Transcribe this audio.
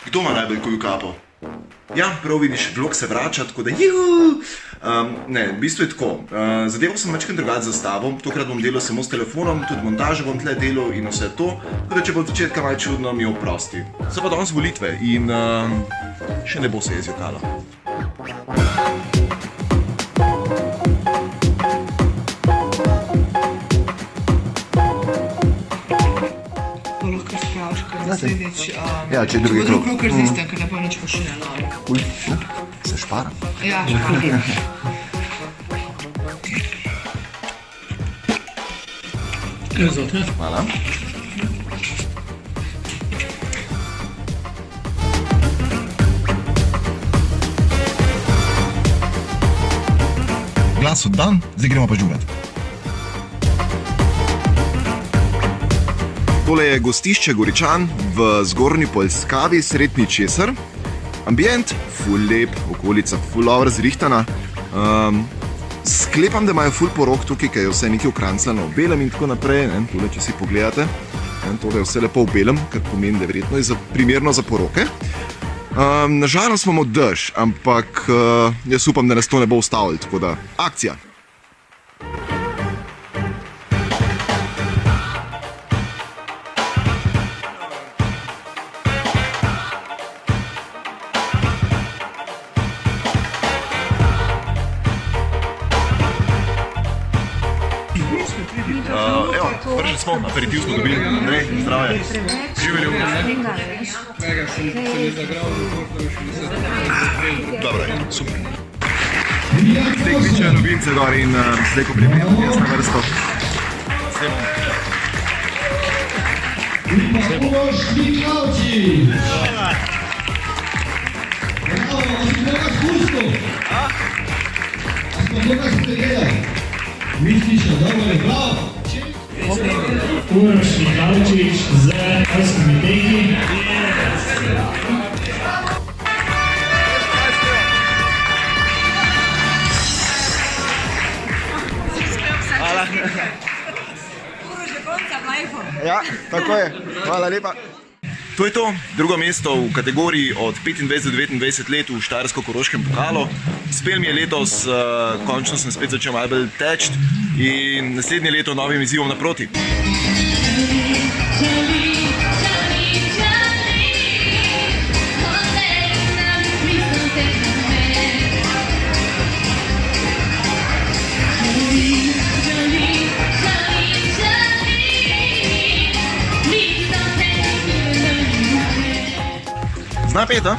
Kdo ima najbolj kuju kapo? Ja, prav vidiš, vlog se vrača, tako da juhu! Ne, v bistvu je tako. Zadevo sem večkrat drugače zastavil, tokrat bom delal samo s telefonom, tudi montažo bom tle delal in vse to, tako da če bo od začetka malo čudno, mi oprosti. So pa danes volitve in še ne bo se jezjokalo. Ja, če je drugi krog. Drug krog razistem, ker ne bo nič pošiljeno. Uj, se špara. Ja, špara. Izvolite. Hvala. Glas oddan, zdaj gremo pa žugat. Tole je gostišče Goričan v Zgornji Poljskavi, sred ničesar. Ambient, ful lep, okolica ful dobro zrihtana. Sklepam, da imajo ful porok tukaj, ker je vse nekaj okrancljano v belem in tako naprej. Tole, če si pogledate, tole je vse lepo v belem, kar pomeni, da je verjetno primerno za poroke. Nažalost imamo dež, ampak jaz upam, da nas to ne bo ustavilo, tako da akcija! Evo, prvi smo, aperitiv smo dobili. Andrej, zdravje. Živeli v nas. Mega sem se zagral, da še nisem. Dobro, super. Zdaj kličejo novince gor in zdaj, ko primejo, jaz na vrsto. Pomož Mikalči! Bravo, a si koga spusto? A si koga spregledal? Misliš, dobro je, bravo! Uroš Mikalčič z Alskimi teki. Hvala. Uroš do konca v lajfu. Ja, tako je. Hvala lepa. To je to, drugo mesto v kategoriji od 25 do 29 let v Štajersko-Koroškem pokalu. Spel mi je letos, končno sem spet začel malo bolj teči in naslednje leto novim izzivom naproti. Zna pet, a?